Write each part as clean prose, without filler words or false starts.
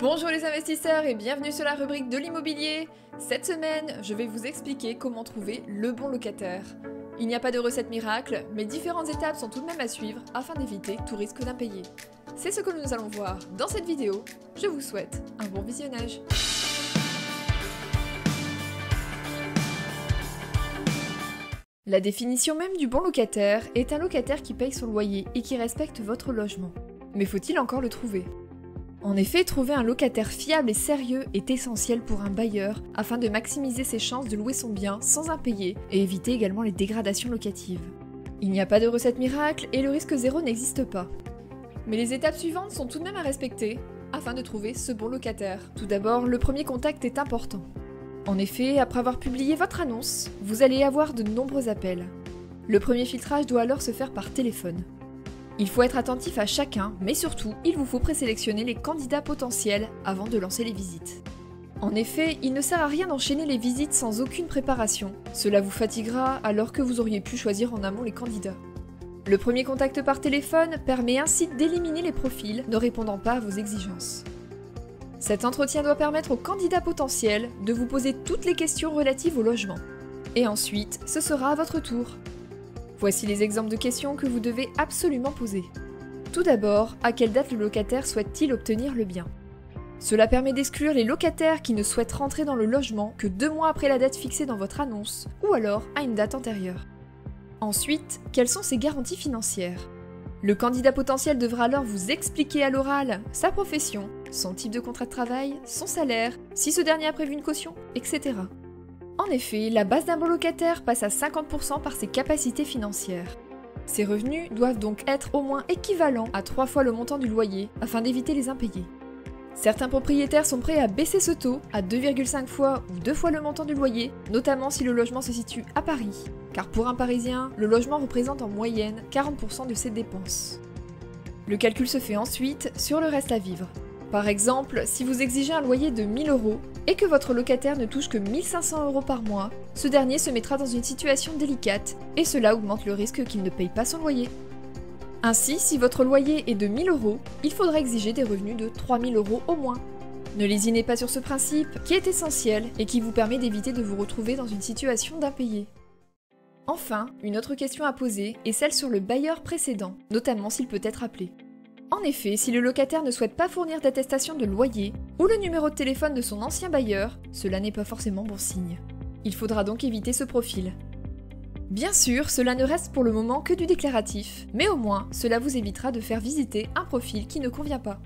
Bonjour les investisseurs et bienvenue sur la rubrique de l'immobilier. Cette semaine, je vais vous expliquer comment trouver le bon locataire. Il n'y a pas de recette miracle, mais différentes étapes sont tout de même à suivre afin d'éviter tout risque d'impayé. C'est ce que nous allons voir dans cette vidéo. Je vous souhaite un bon visionnage. La définition même du bon locataire est un locataire qui paye son loyer et qui respecte votre logement. Mais faut-il encore le trouver ? En effet, trouver un locataire fiable et sérieux est essentiel pour un bailleur afin de maximiser ses chances de louer son bien sans impayé et éviter également les dégradations locatives. Il n'y a pas de recette miracle et le risque zéro n'existe pas. Mais les étapes suivantes sont tout de même à respecter afin de trouver ce bon locataire. Tout d'abord, le premier contact est important. En effet, après avoir publié votre annonce, vous allez avoir de nombreux appels. Le premier filtrage doit alors se faire par téléphone. Il faut être attentif à chacun, mais surtout, il vous faut présélectionner les candidats potentiels avant de lancer les visites. En effet, il ne sert à rien d'enchaîner les visites sans aucune préparation. Cela vous fatiguera alors que vous auriez pu choisir en amont les candidats. Le premier contact par téléphone permet ainsi d'éliminer les profils ne répondant pas à vos exigences. Cet entretien doit permettre aux candidats potentiels de vous poser toutes les questions relatives au logement. Et ensuite, ce sera à votre tour. Voici les exemples de questions que vous devez absolument poser. Tout d'abord, à quelle date le locataire souhaite-t-il obtenir le bien ? Cela permet d'exclure les locataires qui ne souhaitent rentrer dans le logement que 2 mois après la date fixée dans votre annonce, ou alors à une date antérieure. Ensuite, quelles sont ses garanties financières ? Le candidat potentiel devra alors vous expliquer à l'oral sa profession, son type de contrat de travail, son salaire, si ce dernier a prévu une caution, etc. En effet, la base d'un bon locataire passe à 50% par ses capacités financières. Ses revenus doivent donc être au moins équivalents à 3 fois le montant du loyer afin d'éviter les impayés. Certains propriétaires sont prêts à baisser ce taux à 2,5 fois ou 2 fois le montant du loyer, notamment si le logement se situe à Paris, car pour un Parisien, le logement représente en moyenne 40% de ses dépenses. Le calcul se fait ensuite sur le reste à vivre. Par exemple, si vous exigez un loyer de 1 000 € et que votre locataire ne touche que 1 500 € par mois, ce dernier se mettra dans une situation délicate et cela augmente le risque qu'il ne paye pas son loyer. Ainsi, si votre loyer est de 1 000 €, il faudra exiger des revenus de 3 000 € au moins. Ne lésinez pas sur ce principe qui est essentiel et qui vous permet d'éviter de vous retrouver dans une situation d'impayé. Enfin, une autre question à poser est celle sur le bailleur précédent, notamment s'il peut être appelé. En effet, si le locataire ne souhaite pas fournir d'attestation de loyer ou le numéro de téléphone de son ancien bailleur, cela n'est pas forcément bon signe. Il faudra donc éviter ce profil. Bien sûr, cela ne reste pour le moment que du déclaratif, mais au moins, cela vous évitera de faire visiter un profil qui ne convient pas.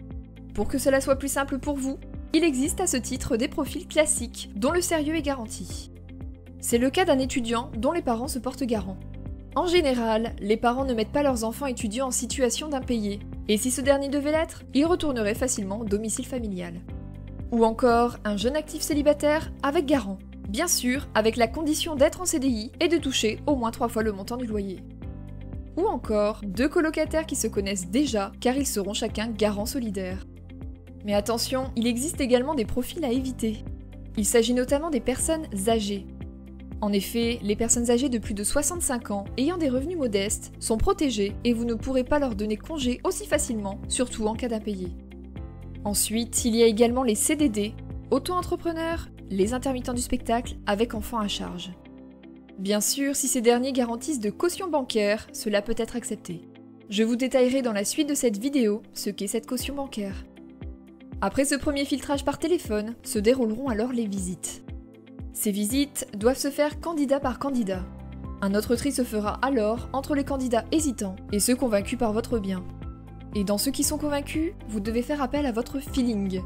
Pour que cela soit plus simple pour vous, il existe à ce titre des profils classiques dont le sérieux est garanti. C'est le cas d'un étudiant dont les parents se portent garant. En général, les parents ne mettent pas leurs enfants étudiants en situation d'impayé, et si ce dernier devait l'être, il retournerait facilement au domicile familial. Ou encore un jeune actif célibataire avec garant, bien sûr avec la condition d'être en CDI et de toucher au moins 3 fois le montant du loyer. Ou encore 2 colocataires qui se connaissent déjà car ils seront chacun garants solidaires. Mais attention, il existe également des profils à éviter. Il s'agit notamment des personnes âgées. En effet, les personnes âgées de plus de 65 ans ayant des revenus modestes sont protégées et vous ne pourrez pas leur donner congé aussi facilement, surtout en cas d'impayé. Ensuite, il y a également les CDD, auto-entrepreneurs, les intermittents du spectacle avec enfants à charge. Bien sûr, si ces derniers garantissent de caution bancaire, cela peut être accepté. Je vous détaillerai dans la suite de cette vidéo ce qu'est cette caution bancaire. Après ce premier filtrage par téléphone, se dérouleront alors les visites. Ces visites doivent se faire candidat par candidat. Un autre tri se fera alors entre les candidats hésitants et ceux convaincus par votre bien. Et dans ceux qui sont convaincus, vous devez faire appel à votre feeling.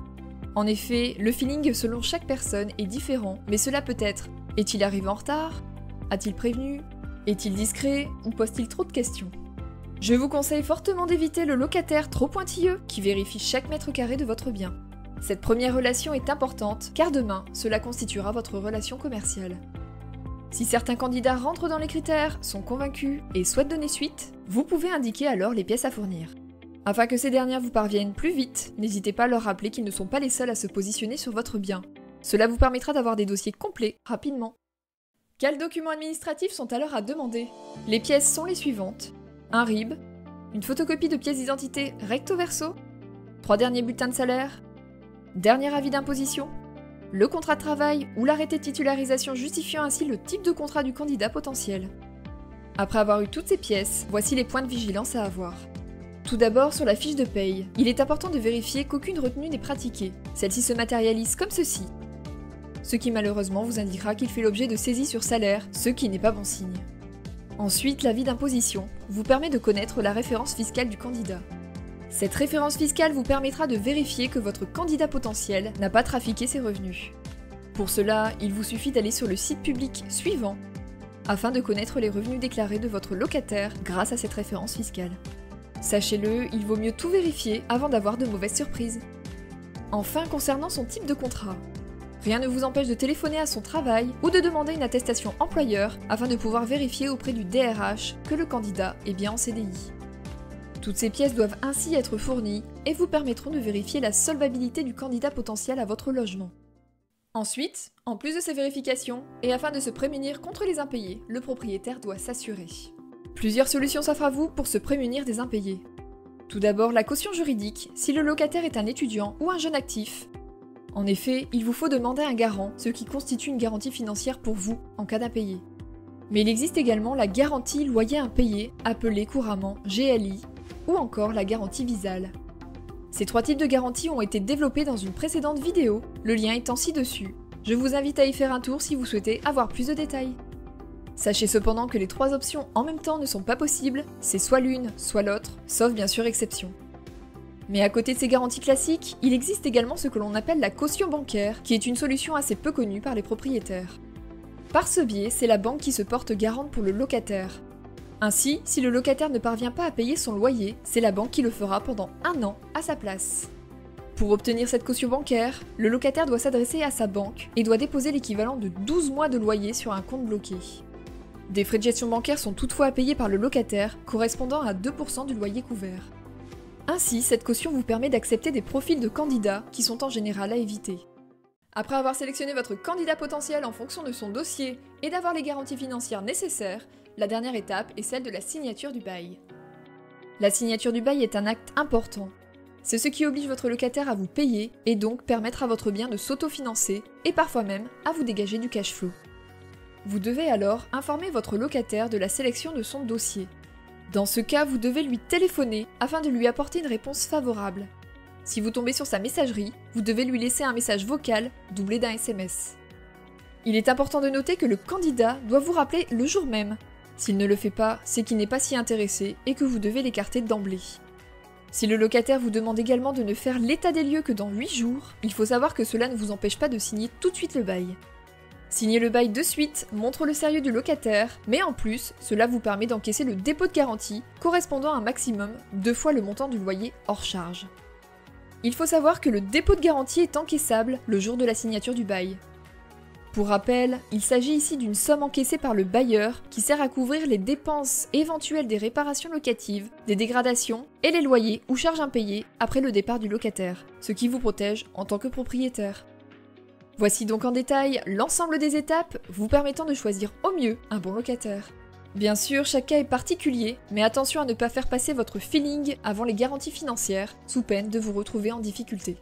En effet, le feeling selon chaque personne est différent, mais cela peut être: est-il arrivé en retard ? A-t-il prévenu ? Est-il discret ? Ou pose-t-il trop de questions ? Je vous conseille fortement d'éviter le locataire trop pointilleux qui vérifie chaque mètre carré de votre bien. Cette première relation est importante car demain, cela constituera votre relation commerciale. Si certains candidats rentrent dans les critères, sont convaincus et souhaitent donner suite, vous pouvez indiquer alors les pièces à fournir. Afin que ces dernières vous parviennent plus vite, n'hésitez pas à leur rappeler qu'ils ne sont pas les seuls à se positionner sur votre bien. Cela vous permettra d'avoir des dossiers complets rapidement. Quels documents administratifs sont alors à demander ? Les pièces sont les suivantes: un RIB, une photocopie de pièce d'identité recto verso, 3 derniers bulletins de salaire, Dernier avis d'imposition, le contrat de travail ou l'arrêté de titularisation justifiant ainsi le type de contrat du candidat potentiel. Après avoir eu toutes ces pièces, voici les points de vigilance à avoir. Tout d'abord, sur la fiche de paye, il est important de vérifier qu'aucune retenue n'est pratiquée. Celle-ci se matérialise comme ceci, ce qui malheureusement vous indiquera qu'il fait l'objet de saisie sur salaire, ce qui n'est pas bon signe. Ensuite, l'avis d'imposition vous permet de connaître la référence fiscale du candidat. Cette référence fiscale vous permettra de vérifier que votre candidat potentiel n'a pas trafiqué ses revenus. Pour cela, il vous suffit d'aller sur le site public suivant afin de connaître les revenus déclarés de votre locataire grâce à cette référence fiscale. Sachez-le, il vaut mieux tout vérifier avant d'avoir de mauvaises surprises. Enfin, concernant son type de contrat, rien ne vous empêche de téléphoner à son travail ou de demander une attestation employeur afin de pouvoir vérifier auprès du DRH que le candidat est bien en CDI. Toutes ces pièces doivent ainsi être fournies et vous permettront de vérifier la solvabilité du candidat potentiel à votre logement. Ensuite, en plus de ces vérifications, et afin de se prémunir contre les impayés, le propriétaire doit s'assurer. Plusieurs solutions s'offrent à vous pour se prémunir des impayés. Tout d'abord, la caution juridique, si le locataire est un étudiant ou un jeune actif. En effet, il vous faut demander un garant, ce qui constitue une garantie financière pour vous en cas d'impayé. Mais il existe également la garantie loyer impayé, appelée couramment GLI, ou encore la garantie Visale. Ces trois types de garanties ont été développés dans une précédente vidéo, le lien étant ci-dessus. Je vous invite à y faire un tour si vous souhaitez avoir plus de détails. Sachez cependant que les trois options en même temps ne sont pas possibles, c'est soit l'une, soit l'autre, sauf bien sûr exception. Mais à côté de ces garanties classiques, il existe également ce que l'on appelle la caution bancaire, qui est une solution assez peu connue par les propriétaires. Par ce biais, c'est la banque qui se porte garante pour le locataire. Ainsi, si le locataire ne parvient pas à payer son loyer, c'est la banque qui le fera pendant 1 an à sa place. Pour obtenir cette caution bancaire, le locataire doit s'adresser à sa banque et doit déposer l'équivalent de 12 mois de loyer sur un compte bloqué. Des frais de gestion bancaire sont toutefois à payer par le locataire, correspondant à 2% du loyer couvert. Ainsi, cette caution vous permet d'accepter des profils de candidats qui sont en général à éviter. Après avoir sélectionné votre candidat potentiel en fonction de son dossier et d'avoir les garanties financières nécessaires, la dernière étape est celle de la signature du bail. La signature du bail est un acte important. C'est ce qui oblige votre locataire à vous payer et donc permettre à votre bien de s'autofinancer et parfois même à vous dégager du cash flow. Vous devez alors informer votre locataire de la sélection de son dossier. Dans ce cas, vous devez lui téléphoner afin de lui apporter une réponse favorable. Si vous tombez sur sa messagerie, vous devez lui laisser un message vocal doublé d'un SMS. Il est important de noter que le candidat doit vous rappeler le jour même. S'il ne le fait pas, c'est qu'il n'est pas si intéressé et que vous devez l'écarter d'emblée. Si le locataire vous demande également de ne faire l'état des lieux que dans 8 jours, il faut savoir que cela ne vous empêche pas de signer tout de suite le bail. Signer le bail de suite montre le sérieux du locataire, mais en plus, cela vous permet d'encaisser le dépôt de garantie correspondant à un maximum 2 fois le montant du loyer hors charge. Il faut savoir que le dépôt de garantie est encaissable le jour de la signature du bail. Pour rappel, il s'agit ici d'une somme encaissée par le bailleur qui sert à couvrir les dépenses éventuelles des réparations locatives, des dégradations et les loyers ou charges impayées après le départ du locataire, ce qui vous protège en tant que propriétaire. Voici donc en détail l'ensemble des étapes vous permettant de choisir au mieux un bon locataire. Bien sûr, chaque cas est particulier, mais attention à ne pas faire passer votre feeling avant les garanties financières, sous peine de vous retrouver en difficulté.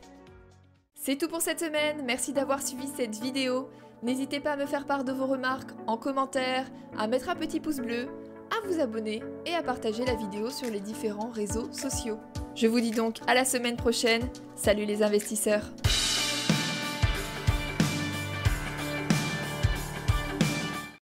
C'est tout pour cette semaine, merci d'avoir suivi cette vidéo. N'hésitez pas à me faire part de vos remarques en commentaire, à mettre un petit pouce bleu, à vous abonner et à partager la vidéo sur les différents réseaux sociaux. Je vous dis donc à la semaine prochaine, salut les investisseurs!